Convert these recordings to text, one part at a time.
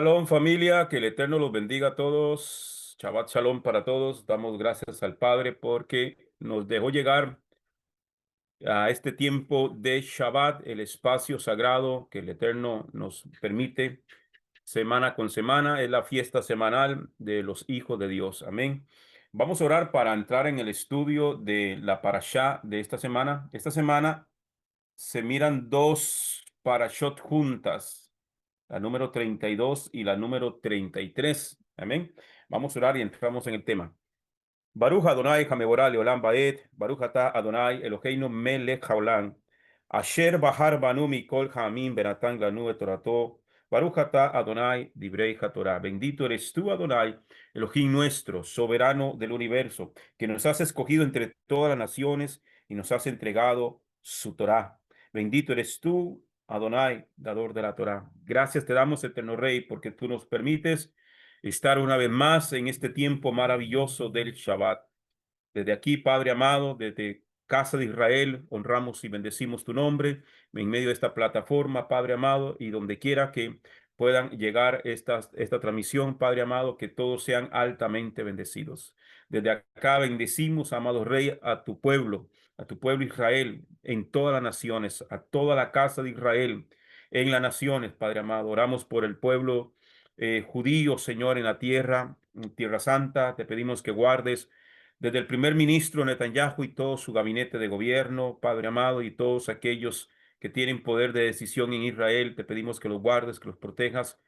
Shalom familia, que el Eterno los bendiga a todos. Shabbat Shalom para todos. Damos gracias al Padre porque nos dejó llegar a este tiempo de Shabbat, el espacio sagrado que el Eterno nos permite semana con semana. Es la fiesta semanal de los hijos de Dios. Amén. Vamos a orar para entrar en el estudio de la parashá de esta semana. Esta semana se miran dos parashot juntas, la número 32 y la número 33. Amén. Vamos a orar y entramos en el tema. Baruch Adonai Hameborah Leolam Baed, Baruch Atah Adonai Eloheinu Melech Haolam, Asher Bahar Banu Mikol Hamim Benatan Lanu et Torato, Baruch Atah Adonai Divrei HaTorah. Bendito eres tú, Adonai, Elohim nuestro, soberano del universo, que nos has escogido entre todas las naciones y nos has entregado su Torah. Bendito eres tú, Adonai, dador de la Torah. Gracias te damos, eterno Rey, porque tú nos permites estar una vez más en este tiempo maravilloso del Shabbat. Desde aquí, Padre amado, desde Casa de Israel, honramos y bendecimos tu nombre en medio de esta plataforma, Padre amado, y donde quiera que puedan llegar esta transmisión, Padre amado, que todos sean altamente bendecidos. Desde acá bendecimos, amado Rey, a tu pueblo Israel, en todas las naciones, a toda la casa de Israel, en las naciones, Padre amado. Oramos por el pueblo judío, Señor, en Tierra Santa. Te pedimos que guardes desde el primer ministro Netanyahu y todo su gabinete de gobierno, Padre amado, y todos aquellos que tienen poder de decisión en Israel, te pedimos que los guardes, que los protejas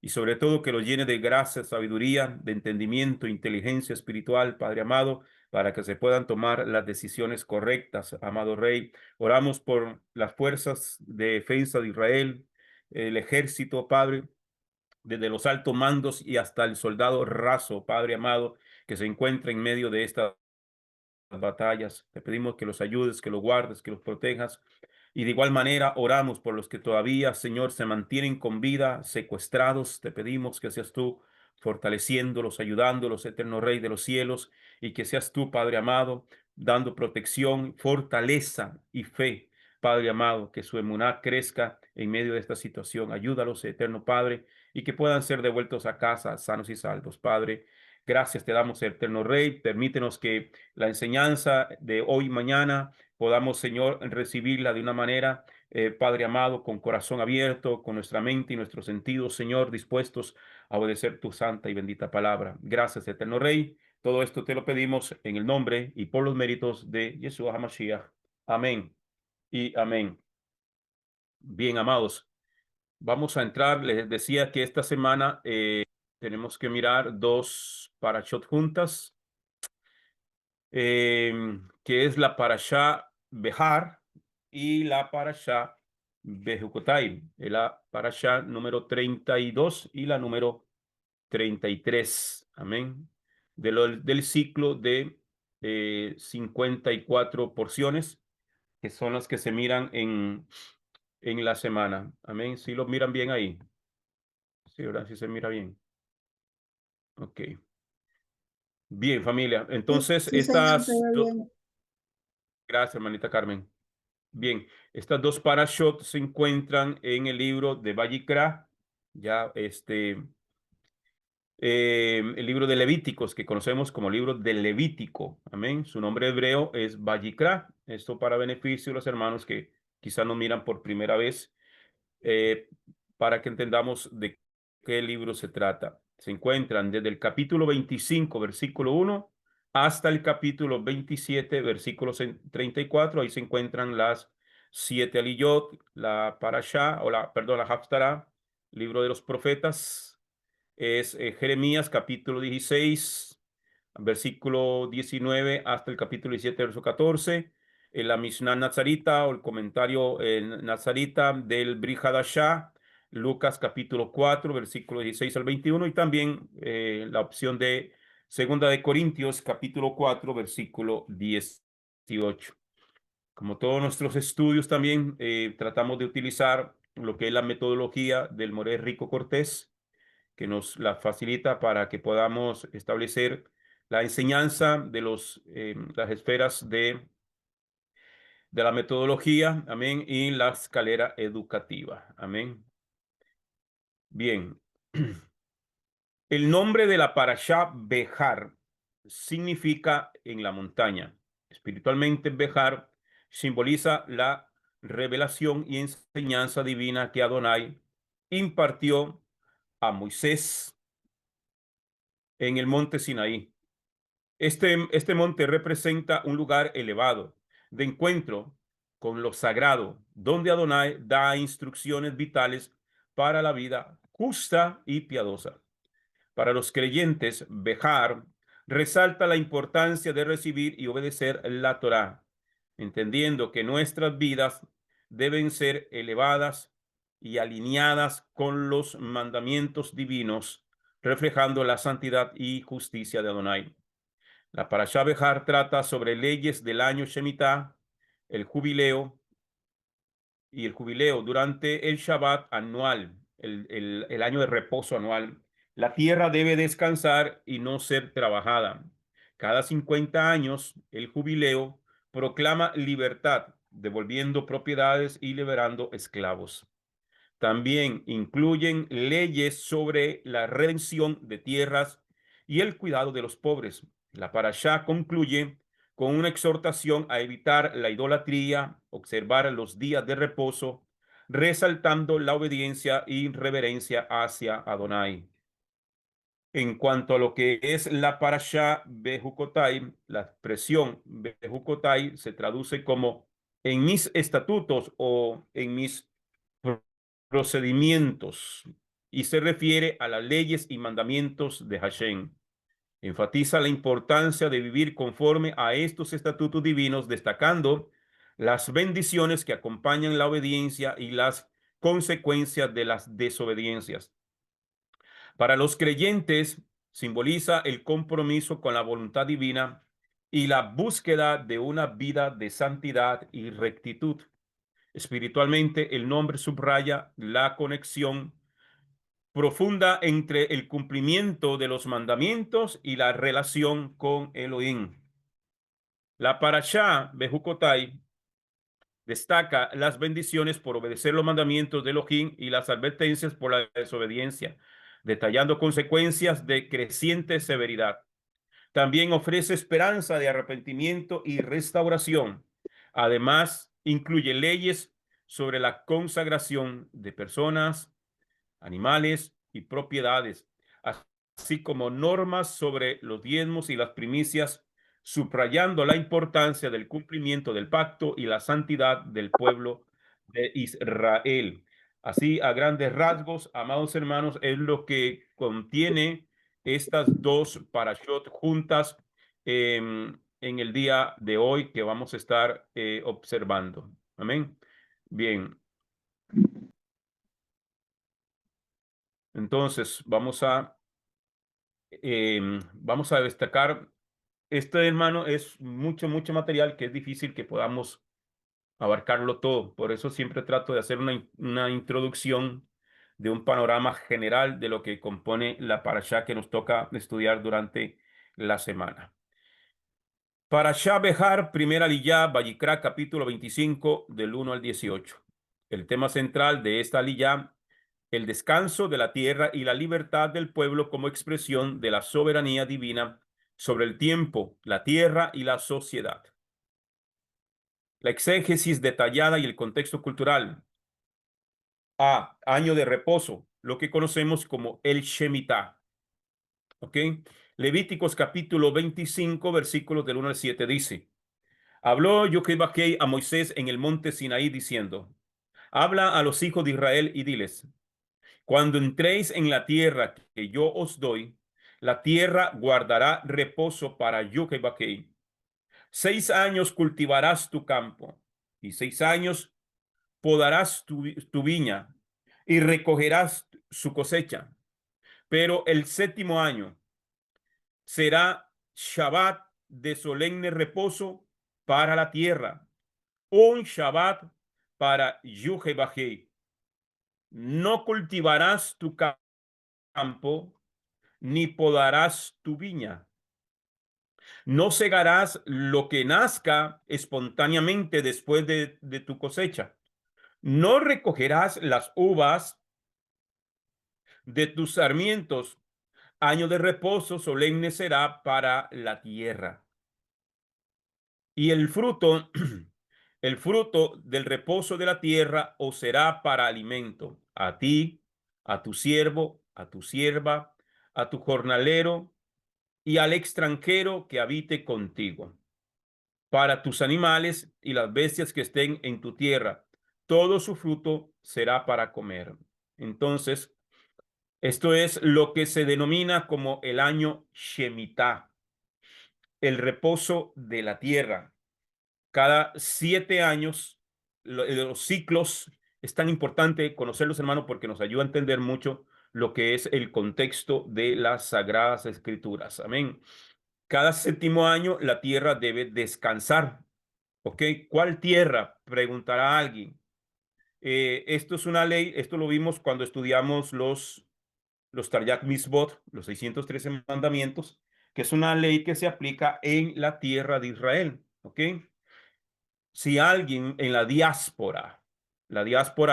y sobre todo que los llene de gracia, sabiduría, de entendimiento, inteligencia espiritual, Padre amado, para que se puedan tomar las decisiones correctas, amado Rey. Oramos por las fuerzas de defensa de Israel, el ejército, Padre, desde los altos mandos y hasta el soldado raso, Padre amado, que se encuentra en medio de esta batallas. Te pedimos que los ayudes, que los guardes, que los protejas. Y de igual manera oramos por los que todavía, Señor, se mantienen con vida, secuestrados. Te pedimos que seas tú fortaleciéndolos, ayudándolos, eterno Rey de los cielos, y que seas tú, Padre amado, dando protección, fortaleza y fe. Padre amado, que su emuná crezca en medio de esta situación. Ayúdalos, eterno Padre, y que puedan ser devueltos a casa sanos y salvos. Padre, gracias te damos, eterno Rey. Permítenos que la enseñanza de hoy y mañana podamos, Señor, recibirla de una manera, Padre amado, con corazón abierto, con nuestra mente y nuestros sentidos, Señor, dispuestos a obedecer tu santa y bendita palabra. Gracias, eterno Rey. Todo esto te lo pedimos en el nombre y por los méritos de Yeshua HaMashiach. Amén y amén. Bien, amados, vamos a entrar. Les decía que esta semana tenemos que mirar dos parashot juntas, que es la parashá Behar y la parashá Bejucotai, la parashá número 32 y la número 33. Amén. Del ciclo de 54 porciones, que son las que se miran en la semana. Amén. Si lo miran bien ahí. Sí, ¿verdad? Si se mira bien. Ok. Bien, familia. Sí, Entonces, sí, señor, se ve bien. gracias, hermanita Carmen. Bien, estas dos parashot se encuentran en el libro de Vayikra, ya el libro de Levíticos, que conocemos como libro de Levítico. Amén. Su nombre hebreo es Vayikra. Esto para beneficio de los hermanos que quizás nos miran por primera vez, eh, para que entendamos de qué libro se trata. Se encuentran desde el capítulo 25, versículo 1, hasta el capítulo 27, versículo 34. Ahí se encuentran las siete aliyot, la parashá, perdón, la haftará, libro de los profetas. Es Jeremías, capítulo 16, versículo 19, hasta el capítulo 17, verso 14. La Mishnah Nazarita o el comentario Nazarita del Brit Hadashah, Lucas capítulo 4, versículo 16 al 21, y también la opción de Segunda de Corintios, capítulo 4, versículo 18. Como todos nuestros estudios también tratamos de utilizar lo que es la metodología del Moré Rico Cortés, que nos la facilita para que podamos establecer la enseñanza de las esferas de la metodología, amén, y la escalera educativa, amén. Bien, El nombre de la parashá Bejar significa en la montaña. Espiritualmente, Bejar simboliza la revelación y enseñanza divina que Adonai impartió a Moisés en el monte Sinaí. Este monte representa un lugar elevado de encuentro con lo sagrado, donde Adonai da instrucciones vitales para la vida justa y piadosa. Para los creyentes, Bejar resalta la importancia de recibir y obedecer la Torá, entendiendo que nuestras vidas deben ser elevadas y alineadas con los mandamientos divinos, reflejando la santidad y justicia de Adonai. La Parashá Bejar trata sobre leyes del año Shemitah, el jubileo y el jubileo durante el Shabbat anual, el año de reposo anual. La tierra debe descansar y no ser trabajada. Cada 50 años, el jubileo proclama libertad, devolviendo propiedades y liberando esclavos. También incluyen leyes sobre la redención de tierras y el cuidado de los pobres. La parashá concluye con una exhortación a evitar la idolatría, observar los días de reposo, resaltando la obediencia y reverencia hacia Adonai. En cuanto a lo que es la parashá Bejucotai, la expresión Bejucotai se traduce como en mis estatutos o en mis procedimientos y se refiere a las leyes y mandamientos de Hashem. Enfatiza la importancia de vivir conforme a estos estatutos divinos, destacando las bendiciones que acompañan la obediencia y las consecuencias de las desobediencias. Para los creyentes, simboliza el compromiso con la voluntad divina y la búsqueda de una vida de santidad y rectitud. Espiritualmente, el nombre subraya la conexión profunda entre el cumplimiento de los mandamientos y la relación con Elohim. La parashá Bejucotai destaca las bendiciones por obedecer los mandamientos de Elohim y las advertencias por la desobediencia, detallando consecuencias de creciente severidad. También ofrece esperanza de arrepentimiento y restauración. Además, incluye leyes sobre la consagración de personas, animales y propiedades, así como normas sobre los diezmos y las primicias, subrayando la importancia del cumplimiento del pacto y la santidad del pueblo de Israel. Así, a grandes rasgos, amados hermanos, es lo que contiene estas dos parashot juntas en el día de hoy que vamos a estar observando. Amén. Bien, entonces vamos a destacar, este hermano es mucho material que es difícil que podamos abarcarlo todo. Por eso siempre trato de hacer una introducción de un panorama general de lo que compone la parashá que nos toca estudiar durante la semana. Parashá Bejar, primera Aliyá, Vayikra, capítulo 25, del 1 al 18. El tema central de esta Aliyá, el descanso de la tierra y la libertad del pueblo como expresión de la soberanía divina sobre el tiempo, la tierra y la sociedad. La exégesis detallada y el contexto cultural. A. Año de reposo, lo que conocemos como el Shemitah. ¿Ok? Levíticos capítulo 25, versículos del 1 al 7 dice: Habló Yochebed a Moisés en el monte Sinaí diciendo: Habla a los hijos de Israel y diles: Cuando entréis en la tierra que yo os doy, la tierra guardará reposo para Yochebed. 6 años cultivarás tu campo, y 6 años podarás tu viña, y recogerás su cosecha. Pero el séptimo año será Shabbat de solemne reposo para la tierra, un Shabbat para Yuhebajei. No cultivarás tu campo, ni podarás tu viña. No segarás lo que nazca espontáneamente después de tu cosecha. No recogerás las uvas de tus sarmientos. Año de reposo solemne será para la tierra. Y el fruto, el fruto del reposo de la tierra os será para alimento, a ti, a tu siervo, a tu sierva, a tu jornalero y al extranjero que habite contigo, para tus animales y las bestias que estén en tu tierra. Todo su fruto será para comer. Entonces, esto es lo que se denomina como el año Shemitah, el reposo de la tierra. Cada 7 años, los ciclos, es tan importante conocerlos, hermanos, porque nos ayuda a entender mucho lo que es el contexto de las Sagradas Escrituras. Amén. Cada séptimo año la tierra debe descansar. ¿Ok? ¿Cuál tierra? Preguntará alguien. Esto es una ley, esto lo vimos cuando estudiamos los Taryag Mitzvot, los 613 mandamientos, que es una ley que se aplica en la tierra de Israel. ¿Ok? Si alguien en la diáspora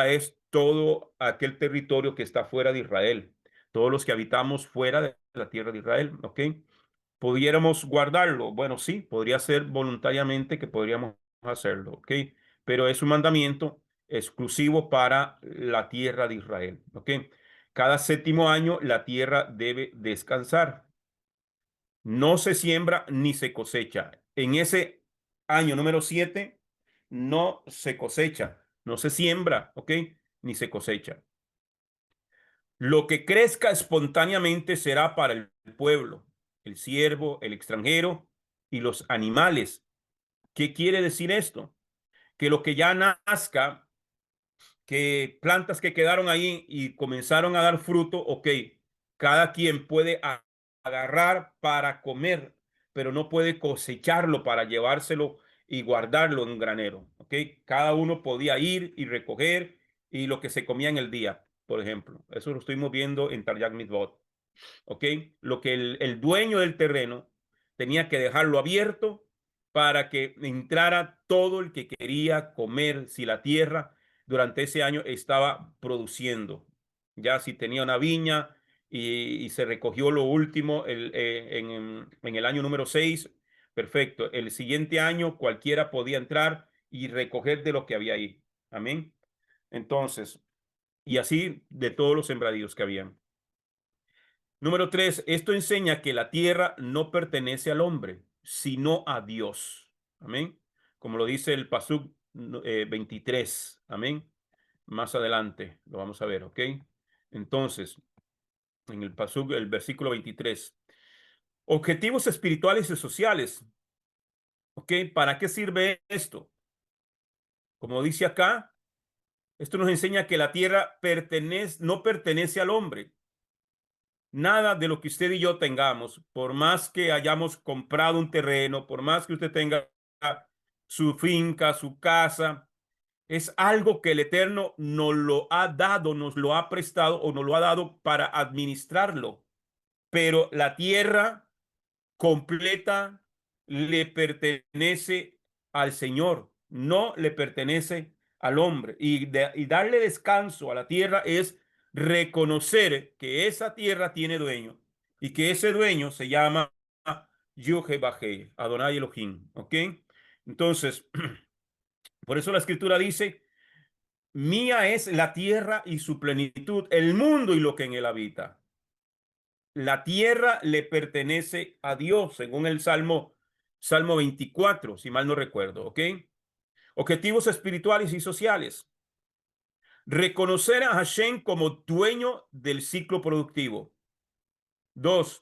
es todo aquel territorio que está fuera de Israel, todos los que habitamos fuera de la tierra de Israel, ¿ok? ¿Pudiéramos guardarlo? Bueno, sí, podría ser voluntariamente que podríamos hacerlo, ¿ok? Pero es un mandamiento exclusivo para la tierra de Israel, ¿ok? Cada séptimo año la tierra debe descansar. No se siembra ni se cosecha. En ese año número 7 no se cosecha, no se siembra, ¿ok? Ni se cosecha. Lo que crezca espontáneamente será para el pueblo, el siervo, el extranjero y los animales. ¿Qué quiere decir esto? Que lo que ya nazca, que plantas que quedaron ahí y comenzaron a dar fruto, ok, cada quien puede agarrar para comer, pero no puede cosecharlo para llevárselo y guardarlo en un granero, ok. Cada uno podía ir y recoger y lo que se comía en el día, por ejemplo. Eso lo estuvimos viendo en Taryag Mitzvot. ¿Ok? Lo que el dueño del terreno tenía que dejarlo abierto para que entrara todo el que quería comer si la tierra durante ese año estaba produciendo. Ya si tenía una viña y se recogió lo último en el año número 6, perfecto. El siguiente año cualquiera podía entrar y recoger de lo que había ahí. Amén. Entonces, y así de todos los sembradíos que habían. Número 3, esto enseña que la tierra no pertenece al hombre, sino a Dios. Amén. Como lo dice el Pasuk 23. Amén. Más adelante lo vamos a ver, ¿ok? Entonces, en el Pasuk, el versículo 23. Objetivos espirituales y sociales. ¿Ok? ¿Para qué sirve esto? Como dice acá, esto nos enseña que la tierra no pertenece al hombre. Nada de lo que usted y yo tengamos, por más que hayamos comprado un terreno, por más que usted tenga su finca, su casa, es algo que el Eterno nos lo ha dado, nos lo ha prestado o nos lo ha dado para administrarlo. Pero la tierra completa le pertenece al Señor, no le pertenece al hombre. Y darle descanso a la tierra es reconocer que esa tierra tiene dueño y que ese dueño se llama Yahweh, Adonai Elohim. ¿Ok? Entonces, por eso la escritura dice, mía es la tierra y su plenitud, el mundo y lo que en él habita. La tierra le pertenece a Dios, según el Salmo 24, si mal no recuerdo, ¿ok? Objetivos espirituales y sociales. Reconocer a Hashem como dueño del ciclo productivo. 2,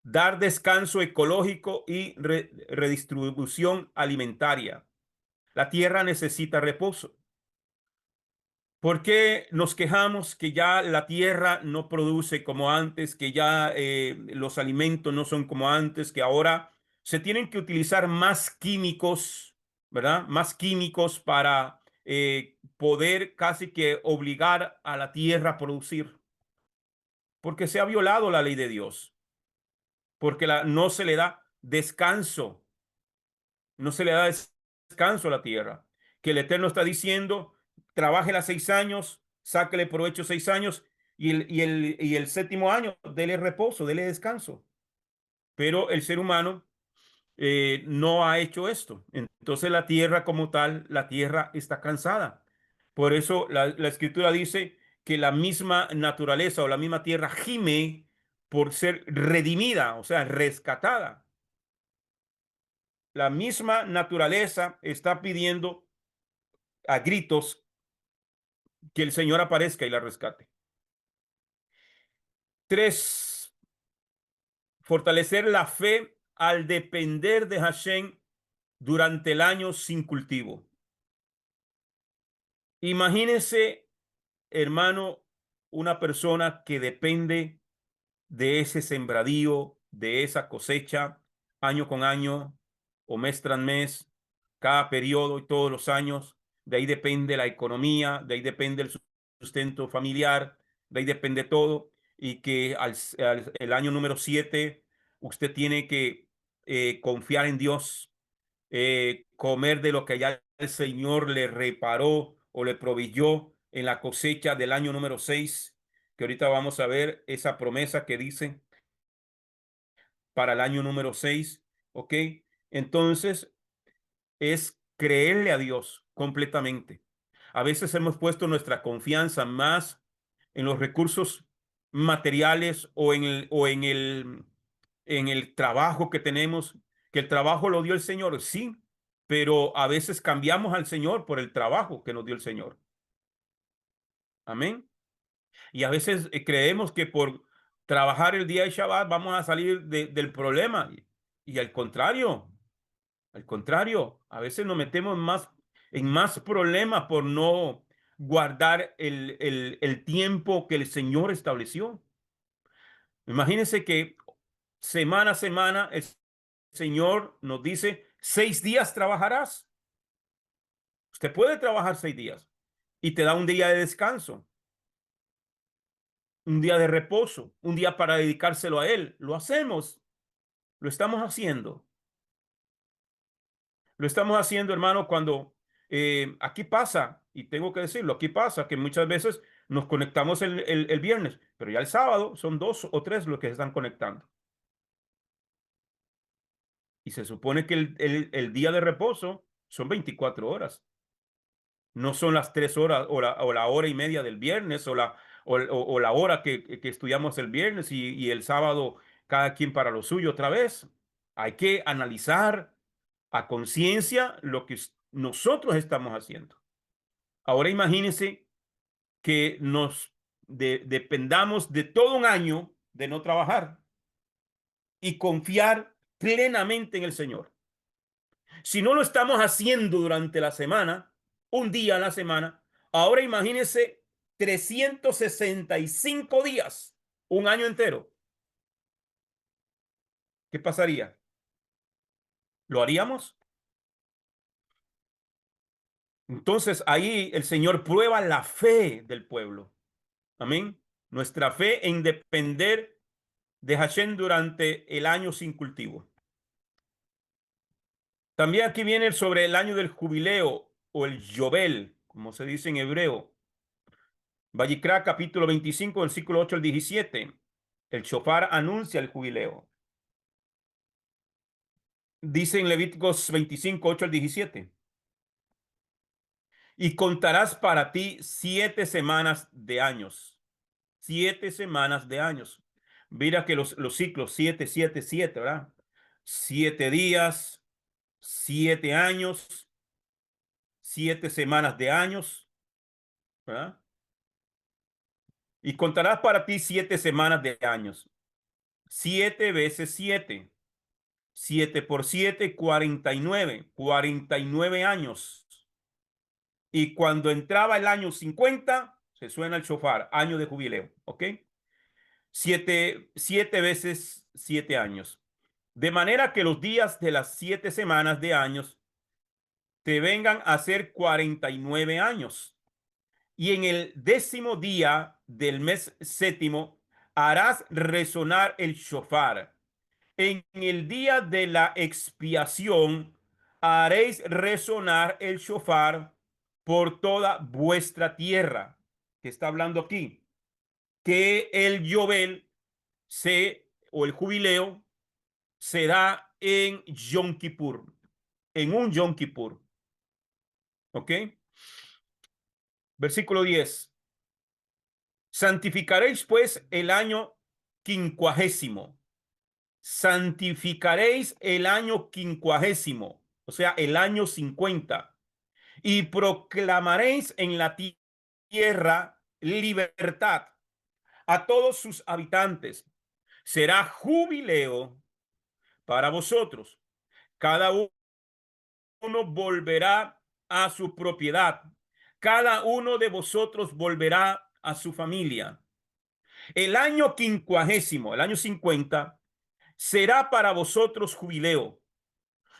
dar descanso ecológico y redistribución alimentaria. La tierra necesita reposo. ¿Por qué nos quejamos que ya la tierra no produce como antes, que ya los alimentos no son como antes, que ahora se tienen que utilizar más químicos, ¿verdad? Más químicos para poder casi que obligar a la tierra a producir, porque se ha violado la ley de Dios, porque no se le da descanso, no se le da descanso a la tierra, que el Eterno está diciendo, trabaje las 6 años, sáquele provecho 6 años y el séptimo año, dele reposo, dele descanso. Pero el ser humano no ha hecho esto. Entonces la tierra como tal, la tierra está cansada. Por eso la escritura dice que la misma naturaleza o la misma tierra gime por ser redimida, o sea, rescatada. La misma naturaleza está pidiendo a gritos que el Señor aparezca y la rescate. Tres, fortalecer la fe al depender de Hashem durante el año sin cultivo. Imagínese, hermano, una persona que depende de ese sembradío, de esa cosecha, año con año o mes tras mes, cada periodo y todos los años. De ahí depende la economía, de ahí depende el sustento familiar, de ahí depende todo. Y que el año número 7 usted tiene que confiar en Dios, comer de lo que ya el Señor le reparó o le proveyó en la cosecha del año número 6, que ahorita vamos a ver esa promesa que dice para el año número 6, ¿ok? Entonces es creerle a Dios completamente. A veces hemos puesto nuestra confianza más en los recursos materiales o en el trabajo que tenemos, que el trabajo lo dio el Señor, sí, pero a veces cambiamos al Señor por el trabajo que nos dio el Señor. Amén. Y a veces creemos que por trabajar el día de Shabbat vamos a salir del problema. Y al contrario, a veces nos metemos en más problemas por no guardar el tiempo que el Señor estableció. Imagínense que semana a semana el Señor nos dice, 6 días trabajarás. Usted puede trabajar 6 días y te da un día de descanso, un día de reposo, un día para dedicárselo a Él. Lo hacemos, lo estamos haciendo. Lo estamos haciendo, hermano, cuando aquí pasa, y tengo que decirlo, aquí pasa que muchas veces nos conectamos el viernes, pero ya el sábado son 2 o 3 los que se están conectando. Y se supone que el día de reposo son 24 horas. No son las 3 horas o la hora y media del viernes o la hora que estudiamos el viernes y el sábado cada quien para lo suyo otra vez. Hay que analizar a conciencia lo que nosotros estamos haciendo. Ahora imagínense que dependamos de todo un año de no trabajar y confiar plenamente en el Señor. Si no lo estamos haciendo durante la semana, un día a la semana, ahora imagínense 365 días, un año entero. ¿Qué pasaría? ¿Lo haríamos? Entonces ahí el Señor prueba la fe del pueblo. Amén. Nuestra fe en depender de Hashem durante el año sin cultivo. También aquí viene sobre el año del jubileo o el Yobel, como se dice en hebreo. Vayikra capítulo 25, versículo 8 al 17. El shofar anuncia el jubileo. Dice en Levíticos 25, 8 al 17. Y contarás para ti 7 semanas de años. 7 semanas de años. Mira que los ciclos 7, 7, 7, ¿verdad? 7 días, 7 años, 7 semanas de años, ¿verdad? Y contarás para ti 7 semanas de años. 7 veces 7. 7 por 7, 49. 49 años. Y cuando entraba el año 50, se suena el shofar, año de jubileo. ¿Ok? 7 veces 7 años. De manera que los días de las 7 semanas de años te vengan a ser 49 años. Y en el 10º día del mes séptimo harás resonar el shofar. En el día de la expiación haréis resonar el shofar por toda vuestra tierra. ¿Qué está hablando aquí? que el Yobel o el jubileo se da en Yom Kippur, en un Yom Kippur. ¿Ok? Versículo 10. Santificaréis pues el año quincuagésimo. Santificaréis el año quincuagésimo, o sea, el año 50, y proclamaréis en la tierra libertad a todos sus habitantes. Será jubileo para vosotros. Cada uno volverá a su propiedad. Cada uno de vosotros volverá a su familia. El año quincuagésimo, el año 50, será para vosotros jubileo.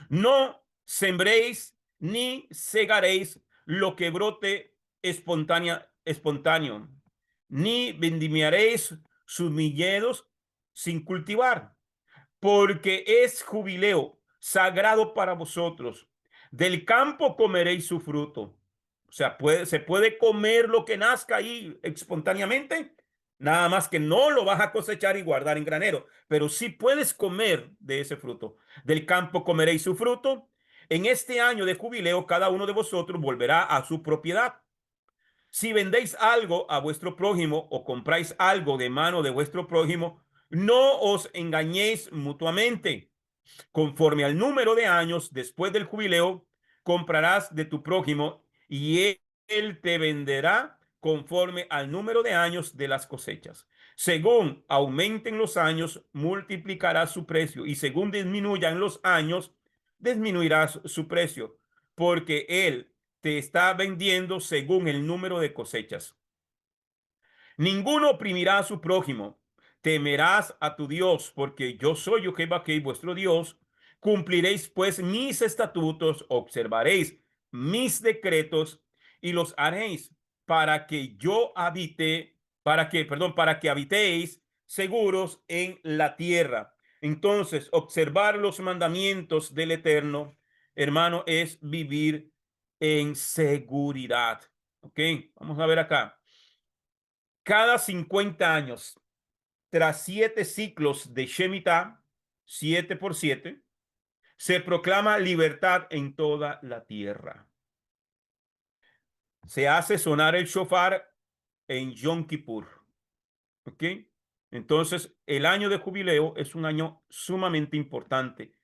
No sembréis ni segaréis lo que brote espontáneo, ni vendimiaréis sus viñedos sin cultivar, porque es jubileo sagrado para vosotros. Del campo comeréis su fruto. O sea, se puede comer lo que nazca ahí espontáneamente, nada más que no lo vas a cosechar y guardar en granero, pero sí puedes comer de ese fruto. Del campo comeréis su fruto. En este año de jubileo, cada uno de vosotros volverá a su propiedad. Si vendéis algo a vuestro prójimo o compráis algo de mano de vuestro prójimo, no os engañéis mutuamente. Conforme al número de años después del jubileo, comprarás de tu prójimo y él te venderá conforme al número de años de las cosechas. Según aumenten los años, multiplicarás su precio, y según disminuyan los años, disminuirás su precio, porque él te está vendiendo según el número de cosechas. Ninguno oprimirá a su prójimo. Temerás a tu Dios, porque yo soy Jehová, que vuestro Dios. Cumpliréis pues mis estatutos, observaréis mis decretos y los haréis para que yo habite, para que habitéis seguros en la tierra. Entonces, observar los mandamientos del Eterno, hermano, es vivir en seguridad. Ok, vamos a ver acá. Cada 50 años, tras 7 ciclos de Shemitah, 7 por 7, se proclama libertad en toda la tierra. Se hace sonar el shofar en Yom Kippur. ¿Ok? Entonces, el año de jubileo es un año sumamente importante.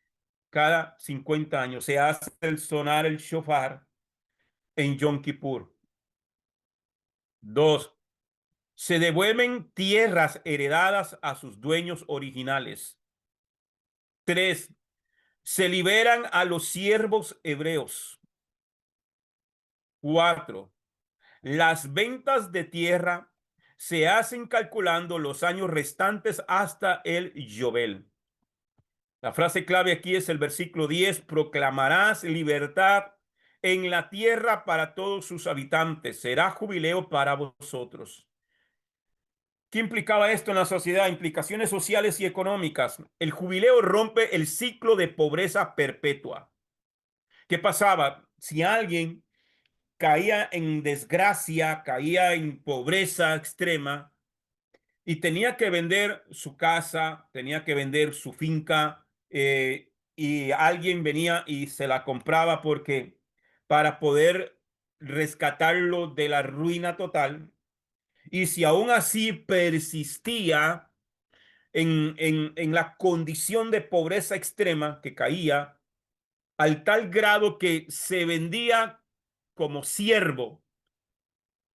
Cada 50 años se hace sonar el shofar en Yom Kippur. 2. Se devuelven tierras heredadas a sus dueños originales. 3. Se liberan a los siervos hebreos. 4. Las ventas de tierra se hacen calculando los años restantes hasta el Yobel. La frase clave aquí es el versículo 10. Proclamarás libertad en la tierra para todos sus habitantes. Será jubileo para vosotros. ¿Qué implicaba esto en la sociedad? Implicaciones sociales y económicas. El jubileo rompe el ciclo de pobreza perpetua. ¿Qué pasaba? Si alguien caía en desgracia, caía en pobreza extrema y tenía que vender su casa, tenía que vender su finca, y alguien venía y se la compraba porque para poder rescatarlo de la ruina total. Y si aún así persistía en la condición de pobreza extrema que caía, al tal grado que se vendía como siervo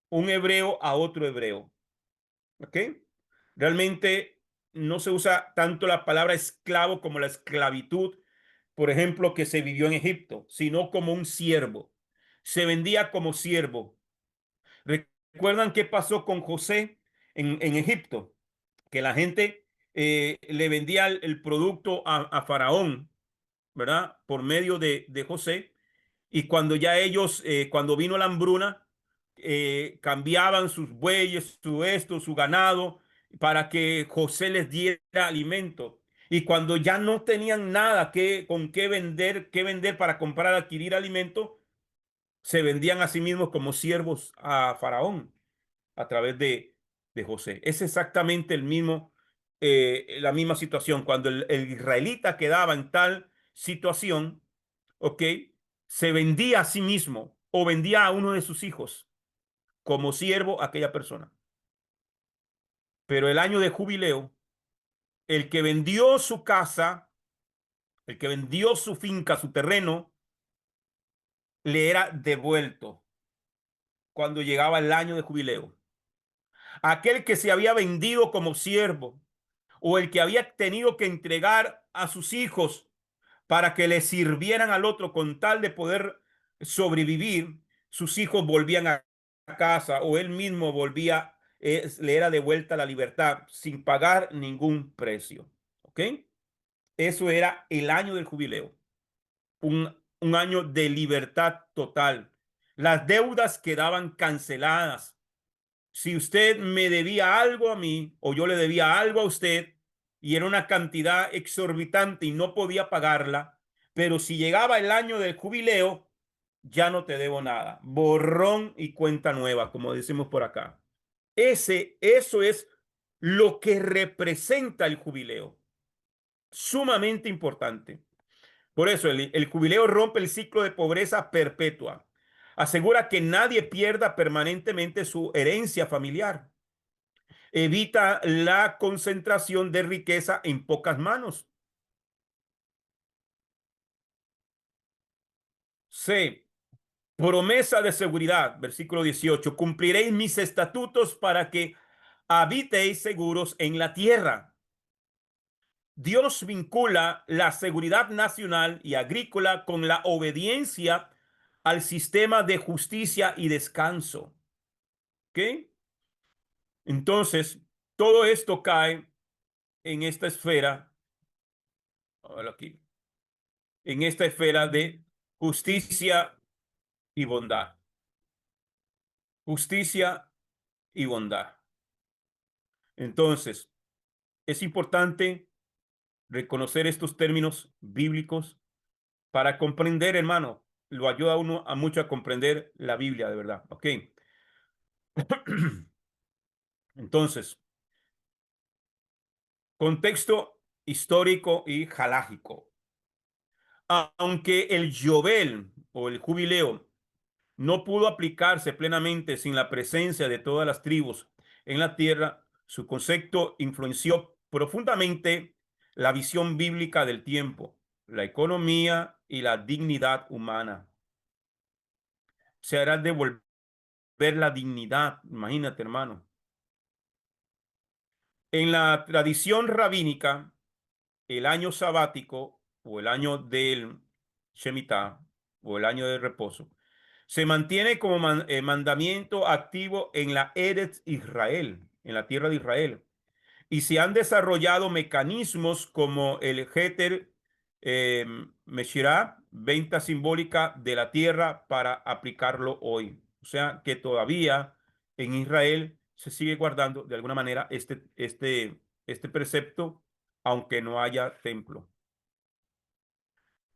un hebreo a otro hebreo. ¿Ok? Realmente no se usa tanto la palabra esclavo como la esclavitud, por ejemplo, que se vivió en Egipto, sino como un siervo. Se vendía como siervo. ¿Recuerdan qué pasó con José en Egipto? Que la gente le vendía el producto a Faraón, ¿verdad? Por medio de José. Y cuando ya ellos, cuando vino la hambruna, cambiaban sus bueyes, su ganado, para que José les diera alimento. Y cuando ya no tenían nada con qué vender para comprar, adquirir alimento, se vendían a sí mismos como siervos a Faraón a través de José. Es exactamente la misma situación. Cuando el israelita quedaba en tal situación, ¿ok? Se vendía a sí mismo o vendía a uno de sus hijos como siervo a aquella persona. Pero el año de jubileo, el que vendió su casa, el que vendió su finca, su terreno, le era devuelto cuando llegaba el año de jubileo. Aquel que se había vendido como siervo o el que había tenido que entregar a sus hijos para que le sirvieran al otro con tal de poder sobrevivir, sus hijos volvían a casa o él mismo volvía, le era devuelta la libertad sin pagar ningún precio. ¿Ok? Eso era el año del jubileo, un año de libertad total. Las deudas quedaban canceladas. Si usted me debía algo a mí o yo le debía algo a usted y era una cantidad exorbitante y no podía pagarla, pero si llegaba el año del jubileo, ya no te debo nada. Borrón y cuenta nueva, como decimos por acá. Eso es lo que representa el jubileo. Sumamente importante. Por eso el jubileo rompe el ciclo de pobreza perpetua. Asegura que nadie pierda permanentemente su herencia familiar. Evita la concentración de riqueza en pocas manos. C. Promesa de seguridad, versículo 18. Cumpliréis mis estatutos para que habitéis seguros en la tierra. Dios vincula la seguridad nacional y agrícola con la obediencia al sistema de justicia y descanso. ¿Ok? Entonces, todo esto cae en esta esfera, aquí, en esta esfera de justicia y bondad. Justicia y bondad. Entonces, es importante reconocer estos términos bíblicos para comprender, hermano. Lo ayuda a uno a mucho a comprender la Biblia de verdad. Ok. Entonces, contexto histórico y jalágico. Aunque el Yobel o el jubileo no pudo aplicarse plenamente sin la presencia de todas las tribus en la tierra, su concepto influenció profundamente la visión bíblica del tiempo, la economía y la dignidad humana. Se hará devolver la dignidad, imagínate, hermano. En la tradición rabínica, el año sabático o el año del Shemitah o el año de reposo se mantiene como mandamiento activo en la Eretz Israel, en la tierra de Israel. Y se han desarrollado mecanismos como el Heter eh, Meshirah, venta simbólica de la tierra, para aplicarlo hoy. O sea que todavía en Israel se sigue guardando de alguna manera este precepto, aunque no haya templo.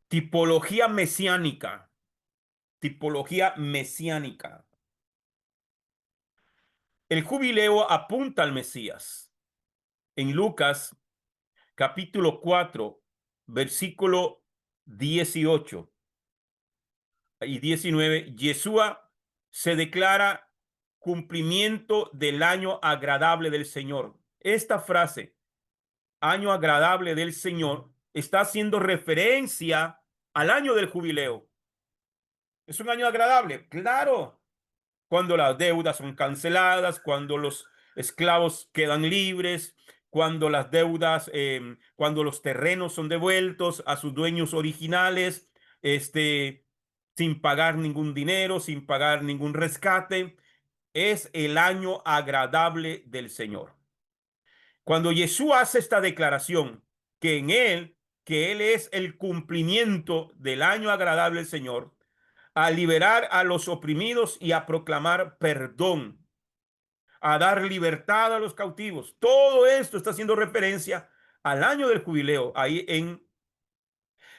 Tipología mesiánica. Tipología mesiánica. El jubileo apunta al Mesías. En Lucas capítulo 4, versículo 18 y 19, Yeshua se declara cumplimiento del año agradable del Señor. Esta frase, año agradable del Señor, está haciendo referencia al año del jubileo. ¿Es un año agradable? Claro, cuando las deudas son canceladas, cuando los esclavos quedan libres, cuando las deudas, cuando los terrenos son devueltos a sus dueños originales, sin pagar ningún dinero, sin pagar ningún rescate, es el año agradable del Señor. Cuando Jesús hace esta declaración, que él es el cumplimiento del año agradable del Señor, a liberar a los oprimidos y a proclamar perdón, a dar libertad a los cautivos. Todo esto está haciendo referencia al año del jubileo, ahí en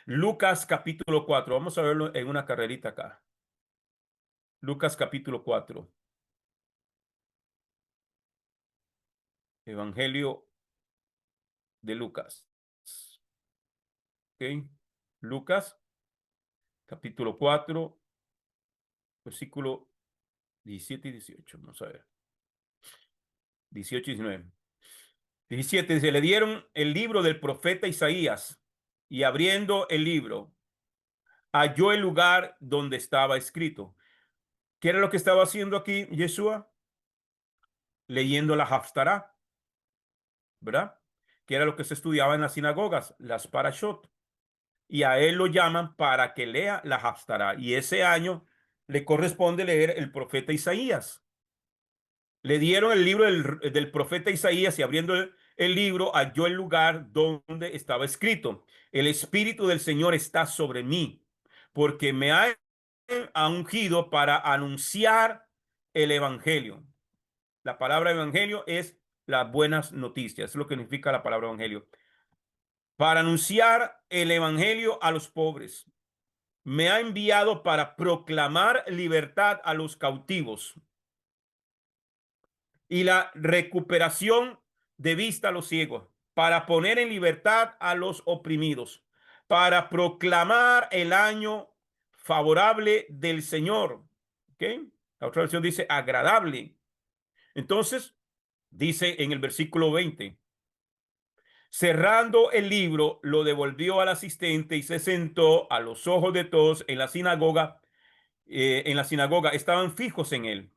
Lucas capítulo 4. Vamos a verlo en una carrerita acá. Lucas capítulo 4. Evangelio de Lucas. ¿Ok? Lucas, capítulo 4, versículo 17 y 18. Vamos a ver. 18 y 19. 17 dice, le dieron el libro del profeta Isaías y abriendo el libro, halló el lugar donde estaba escrito. ¿Qué era lo que estaba haciendo aquí Yeshua? Leyendo la Haftará, ¿verdad? Que era lo que se estudiaba en las sinagogas, las parashot. Y a él lo llaman para que lea la Haftará. Y ese año le corresponde leer el profeta Isaías. Le dieron el libro del profeta Isaías y abriendo el libro halló el lugar donde estaba escrito: el Espíritu del Señor está sobre mí, porque me ha ungido para anunciar el Evangelio. La palabra evangelio es las buenas noticias, es lo que significa la palabra evangelio. Para anunciar el evangelio a los pobres. Me ha enviado para proclamar libertad a los cautivos y la recuperación de vista a los ciegos, para poner en libertad a los oprimidos, para proclamar el año favorable del Señor. ¿Ok? La otra versión dice agradable. Entonces, dice en el versículo 20, cerrando el libro, lo devolvió al asistente y se sentó a los ojos de todos en la sinagoga. En la sinagoga estaban fijos en él.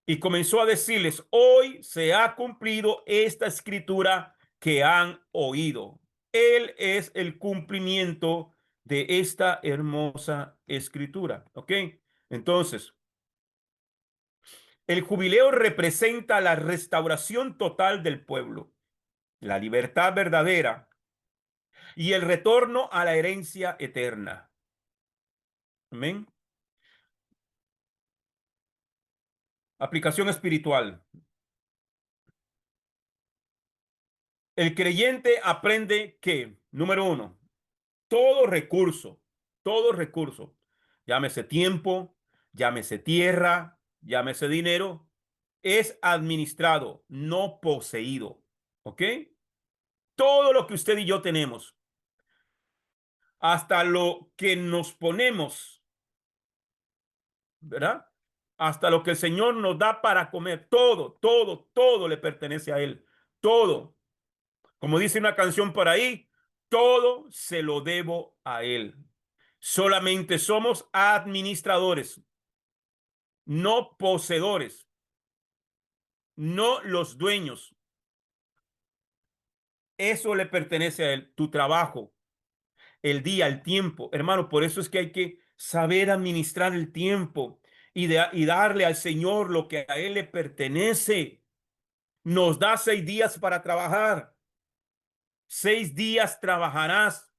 Y comenzó a decirles: hoy se ha cumplido esta escritura que han oído. Él es el cumplimiento de esta hermosa escritura. ¿Ok? Entonces, el jubileo representa la restauración total del pueblo, la libertad verdadera y el retorno a la herencia eterna. Amén. Aplicación espiritual. El creyente aprende que, número uno, todo recurso, llámese tiempo, llámese tierra, llámese dinero, es administrado, no poseído. ¿Ok? Todo lo que usted y yo tenemos, hasta lo que nos ponemos, ¿verdad? Hasta lo que el Señor nos da para comer, todo le pertenece a Él. Todo. Como dice una canción por ahí, todo se lo debo a Él. Solamente somos administradores, no poseedores, no los dueños. Eso le pertenece a Él, tu trabajo, el día, el tiempo. Hermano, por eso es que hay que saber administrar el tiempo y darle al Señor lo que a Él le pertenece. Nos da 6 días para trabajar. 6 días trabajarás.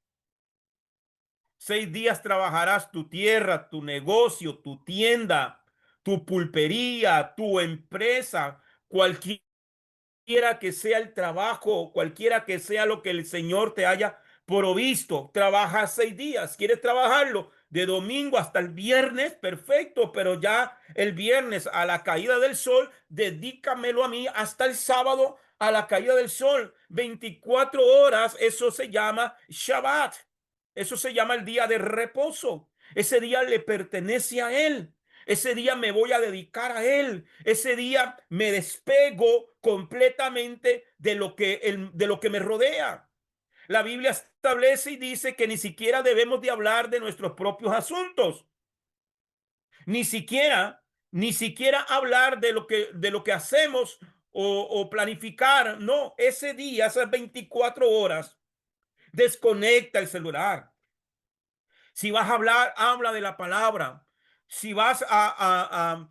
6 días trabajarás tu tierra, tu negocio, tu tienda, tu pulpería, tu empresa, cualquiera que sea el trabajo, cualquiera que sea lo que el Señor te haya provisto. Trabaja 6 días. ¿Quieres trabajarlo de domingo hasta el viernes? Perfecto, pero ya el viernes a la caída del sol, dedícamelo a mí hasta el sábado a la caída del sol. 24 horas, eso se llama Shabbat. Eso se llama el día de reposo. Ese día le pertenece a Él. Ese día me voy a dedicar a Él. Ese día me despego completamente de lo que me rodea. La Biblia establece y dice que ni siquiera debemos de hablar de nuestros propios asuntos. Ni siquiera, ni siquiera hablar de lo que hacemos o planificar. No, ese día, esas 24 horas, desconecta el celular. Si vas a hablar, habla de la palabra. Si vas a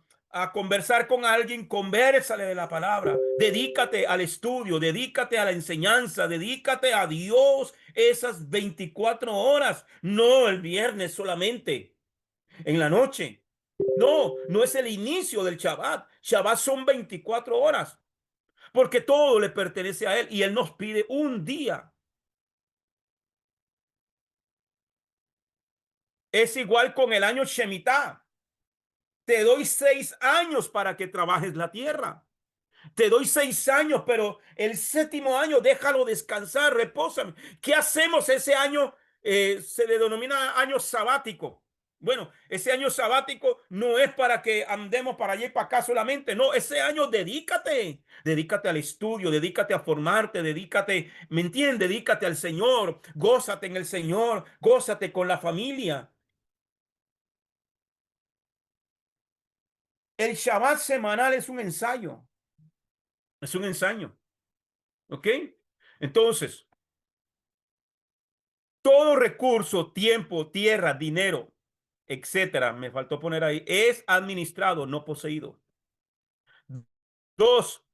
conversar con alguien, convérsale de la palabra. Dedícate al estudio, dedícate a la enseñanza, dedícate a Dios esas 24 horas. No el viernes solamente, en la noche. No, no es el inicio del Shabbat. Shabbat son 24 horas, porque todo le pertenece a Él y Él nos pide un día. Es igual con el año Shemitah. Te doy 6 años para que trabajes la tierra. Te doy 6 años, pero el séptimo año déjalo descansar, repósame. ¿Qué hacemos ese año? Se le denomina año sabático. Bueno, ese año sabático no es para que andemos para allá y para acá solamente. No, ese año dedícate. Dedícate al estudio, dedícate a formarte, dedícate, ¿me entiendes? Dedícate al Señor. Gózate en el Señor, gózate con la familia. El Shabbat semanal es un ensayo. Es un ensayo. ¿Ok? Entonces, todo recurso, tiempo, tierra, dinero, etcétera, me faltó poner ahí, es administrado, no poseído. Dos,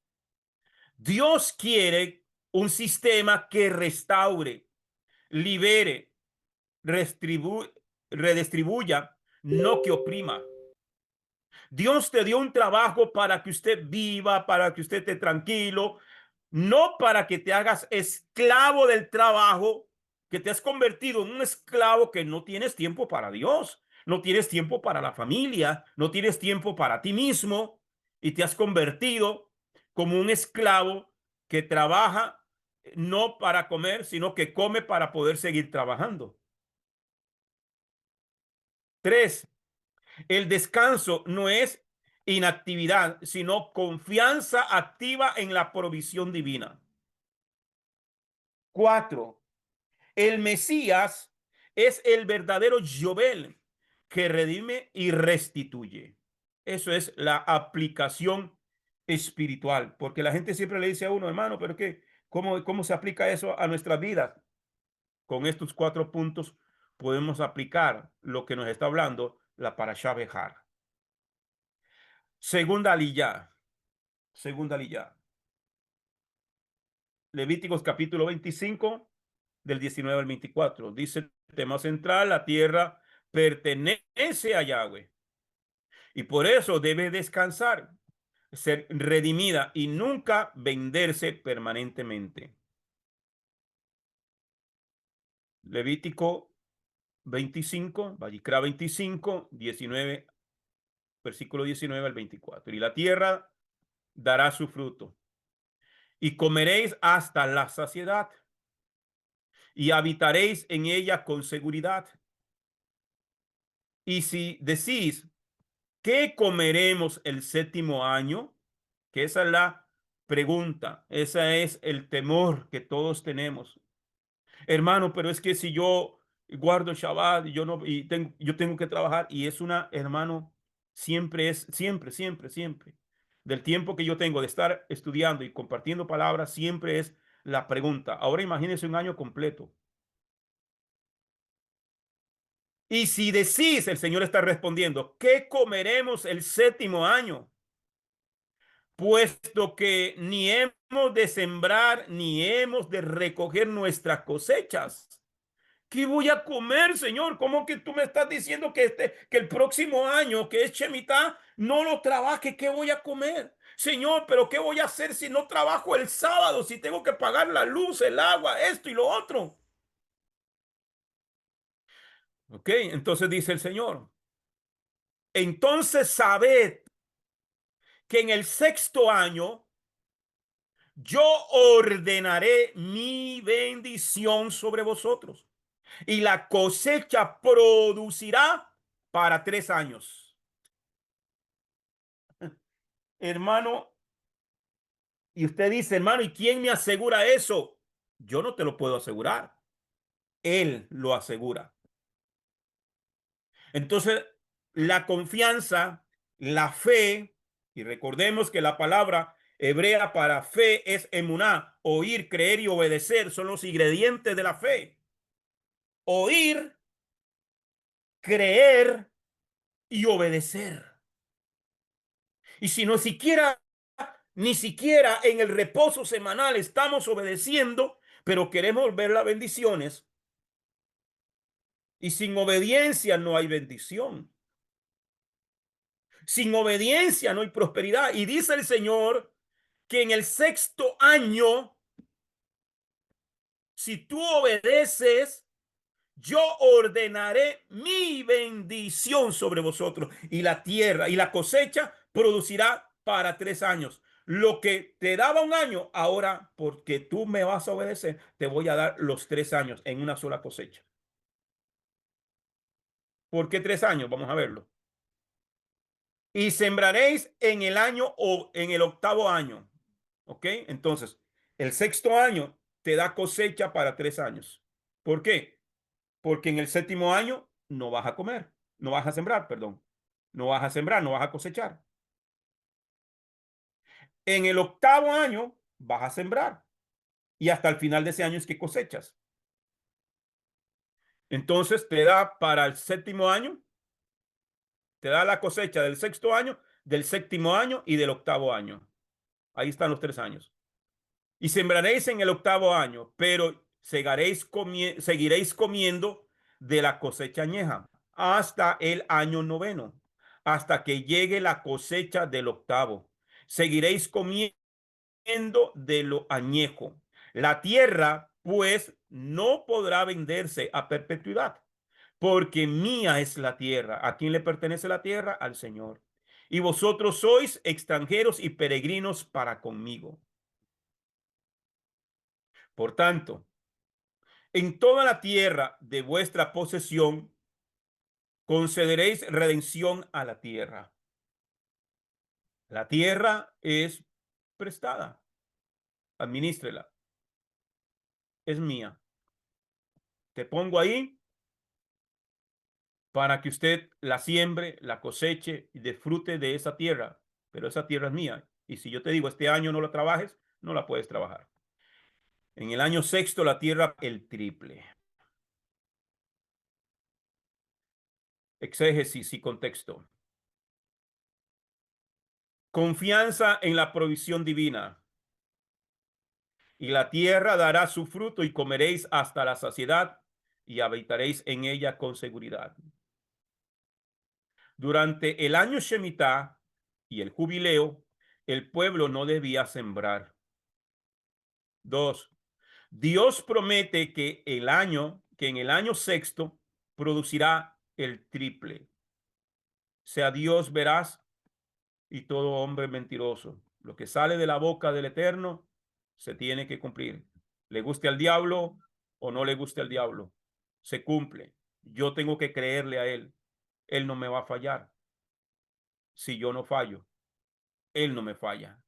Dios quiere un sistema que restaure, libere, redistribuya, no que oprima. Dios te dio un trabajo para que usted viva, para que usted esté tranquilo, no para que te hagas esclavo del trabajo, que te has convertido en un esclavo que no tienes tiempo para Dios, no tienes tiempo para la familia, no tienes tiempo para ti mismo y te has convertido como un esclavo que trabaja no para comer, sino que come para poder seguir trabajando. Tres, el descanso no es inactividad, sino confianza activa en la provisión divina. Cuatro, el Mesías es el verdadero Yobel que redime y restituye. Eso es la aplicación espiritual, porque la gente siempre le dice a uno, hermano, pero ¿qué? ¿Cómo se aplica eso a nuestras vidas? Con estos 4 puntos podemos aplicar lo que nos está hablando la Parashá Behar. Segunda aliyá. Segunda aliyá. Levíticos capítulo 25, del 19 al 24. Dice el tema central, la tierra pertenece a Yahweh. Y por eso debe descansar, ser redimida y nunca venderse permanentemente. Levítico 25, Vallicra 25, 19, versículo 19 al 24. Y la tierra dará su fruto. Y comeréis hasta la saciedad. Y habitaréis en ella con seguridad. Y si decís, ¿qué comeremos el séptimo año? Que esa es la pregunta, ese es el temor que todos tenemos. Hermano, pero es que si yo guardo el Shabbat, yo no, yo tengo que trabajar y es una, hermano, siempre, del tiempo que yo tengo de estar estudiando y compartiendo palabras, siempre es la pregunta. Ahora imagínense un año completo. Y si decís, el Señor está respondiendo, ¿qué comeremos el séptimo año? Puesto que ni hemos de sembrar ni hemos de recoger nuestras cosechas. ¿Qué voy a comer, Señor? ¿Cómo que tú me estás diciendo que el próximo año, que es Shemitah, no lo trabaje? ¿Qué voy a comer? Señor, pero ¿qué voy a hacer si no trabajo el sábado, si tengo que pagar la luz, el agua, esto y lo otro? Ok, entonces dice el Señor, entonces sabed que en el sexto año yo ordenaré mi bendición sobre vosotros y la cosecha producirá para 3 años. Hermano, y usted dice, hermano, ¿y quién me asegura eso? Yo no te lo puedo asegurar. Él lo asegura. Entonces, la confianza, la fe, y recordemos que la palabra hebrea para fe es emuná, oír, creer y obedecer, son los ingredientes de la fe. Oír, creer y obedecer. Y si no siquiera, ni siquiera en el reposo semanal estamos obedeciendo, pero queremos ver las bendiciones, y sin obediencia no hay bendición. Sin obediencia no hay prosperidad. Y dice el Señor que en el sexto año, si tú obedeces, yo ordenaré mi bendición sobre vosotros y la tierra y la cosecha producirá para 3 años. Lo que te daba un año, ahora, porque tú me vas a obedecer, te voy a dar los 3 años en una sola cosecha. ¿Por qué 3 años? Vamos a verlo. Y sembraréis en el año o en el octavo año. ¿Ok? Entonces, el sexto año te da cosecha para 3 años. ¿Por qué? Porque en el séptimo año no vas a comer, no vas a sembrar, perdón. No vas a sembrar, no vas a cosechar. En el octavo año vas a sembrar y hasta el final de ese año es que cosechas. Entonces te da para el séptimo año, te da la cosecha del sexto año, del séptimo año y del octavo año. Ahí están los 3 años. Y sembraréis en el octavo año, pero seguiréis comiendo de la cosecha añeja hasta el año noveno, hasta que llegue la cosecha del octavo. Seguiréis comiendo de lo añejo. La tierra, pues, no podrá venderse a perpetuidad, porque mía es la tierra. ¿A quién le pertenece la tierra? Al Señor. Y vosotros sois extranjeros y peregrinos para conmigo. Por tanto, en toda la tierra de vuestra posesión concederéis redención a la tierra. La tierra es prestada, administrela, es mía. Te pongo ahí para que usted la siembre, la coseche y disfrute de esa tierra, pero esa tierra es mía. Y si yo te digo este año no la trabajes, no la puedes trabajar. En el año sexto la tierra el triple. Exégesis y contexto. Confianza en la provisión divina. Y la tierra dará su fruto y comeréis hasta la saciedad y habitaréis en ella con seguridad. Durante el año Shemitah y el jubileo, el pueblo no debía sembrar. 2. Dios promete que en el año sexto producirá el triple. Sea Dios veraz y todo hombre mentiroso. Lo que sale de la boca del Eterno se tiene que cumplir. Le guste al diablo o no le guste al diablo, se cumple. Yo tengo que creerle a él. Él no me va a fallar. Si yo no fallo, él no me falla.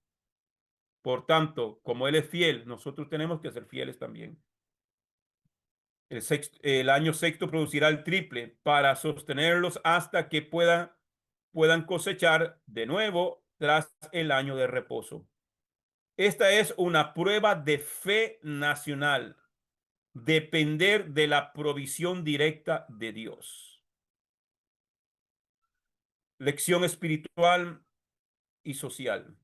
Por tanto, como él es fiel, nosotros tenemos que ser fieles también. El año sexto producirá el triple para sostenerlos hasta que puedan cosechar de nuevo tras el año de reposo. Esta es una prueba de fe nacional, depender de la provisión directa de Dios. Lección espiritual y social.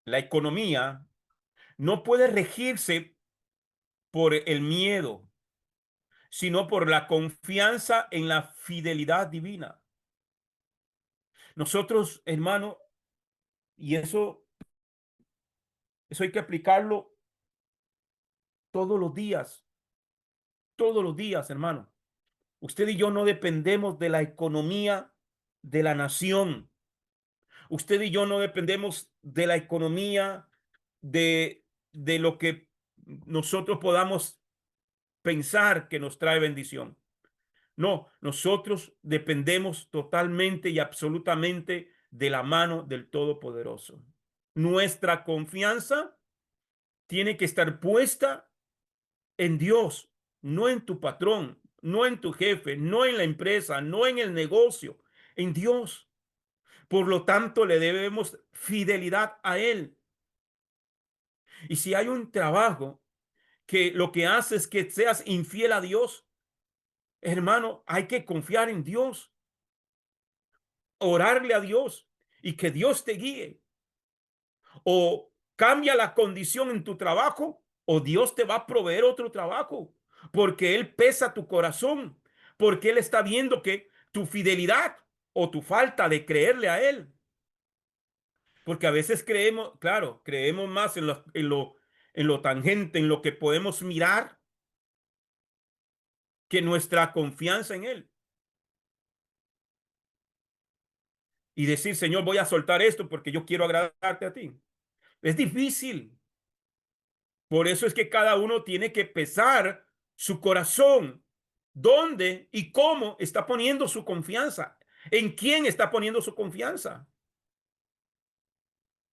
La economía no puede regirse por el miedo, sino por la confianza en la fidelidad divina. Nosotros, hermano, y eso hay que aplicarlo todos los días, hermano. Usted y yo no dependemos de la economía de la nación. Usted y yo no dependemos de la economía de lo que nosotros podamos pensar que nos trae bendición. No, nosotros dependemos totalmente y absolutamente de la mano del Todopoderoso. Nuestra confianza tiene que estar puesta en Dios, no en tu patrón, no en tu jefe, no en la empresa, no en el negocio, en Dios. Por lo tanto, le debemos fidelidad a Él. Y si hay un trabajo que lo que hace es que seas infiel a Dios, hermano, hay que confiar en Dios, orarle a Dios y que Dios te guíe. O cambia la condición en tu trabajo o Dios te va a proveer otro trabajo, porque Él pesa tu corazón, porque Él está viendo que tu fidelidad o tu falta de creerle a Él. Porque a veces creemos, claro, creemos más en lo tangente, en lo que podemos mirar, que nuestra confianza en Él. y decir, Señor, voy a soltar esto porque yo quiero agradarte a ti. Es difícil. Por eso es que cada uno tiene que pesar su corazón, dónde y cómo está poniendo su confianza, en quién está poniendo su confianza.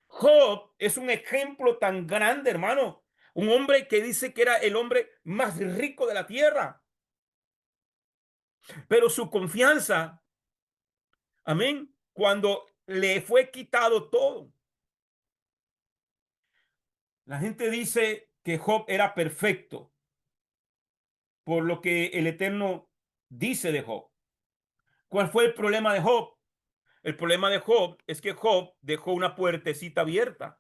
Job es un ejemplo tan grande, hermano. Un hombre que dice que era el hombre más rico de la tierra, pero su confianza, amén, cuando le fue quitado todo. La gente dice que Job era perfecto por lo que el Eterno dice de Job. ¿Cuál fue el problema de Job? El problema de Job es que Job dejó una puertecita abierta.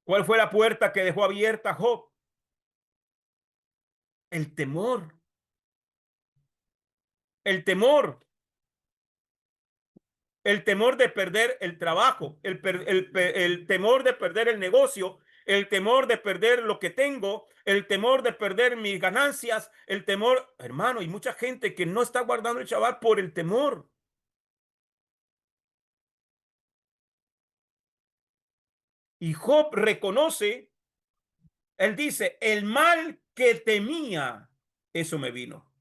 ¿Cuál fue la puerta que dejó abierta Job? El temor. El temor. El temor de perder el trabajo, el temor de perder el negocio, el temor de perder lo que tengo, el temor de perder mis ganancias, el temor, hermano, hay mucha gente que no está guardando el Shabbat por el temor. Y Job reconoce, él dice, el mal que temía, eso me vino.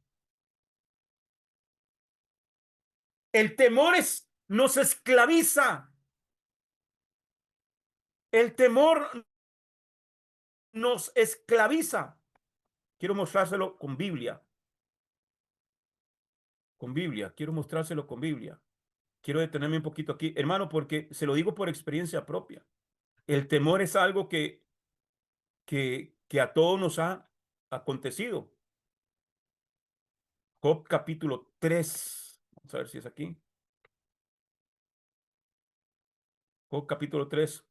El temor nos esclaviza. El temor nos esclaviza. Quiero mostrárselo con Biblia. Con Biblia. Quiero mostrárselo con Biblia. Quiero detenerme un poquito aquí, hermano, porque se lo digo por experiencia propia. El temor es algo que a todos nos ha acontecido. Job capítulo 3. Vamos a ver si es aquí. Job capítulo 3.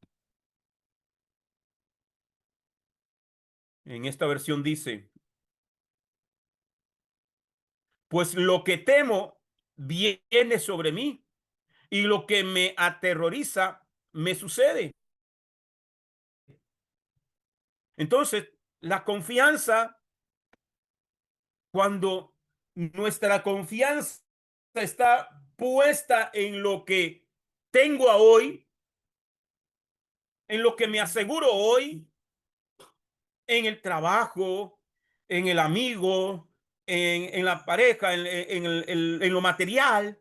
En esta versión dice, pues lo que temo viene sobre mí y lo que me aterroriza me sucede. Entonces, la confianza, cuando nuestra confianza está puesta en lo que tengo a hoy, en lo que me aseguro hoy, en el trabajo, en el amigo, en la pareja, en lo material,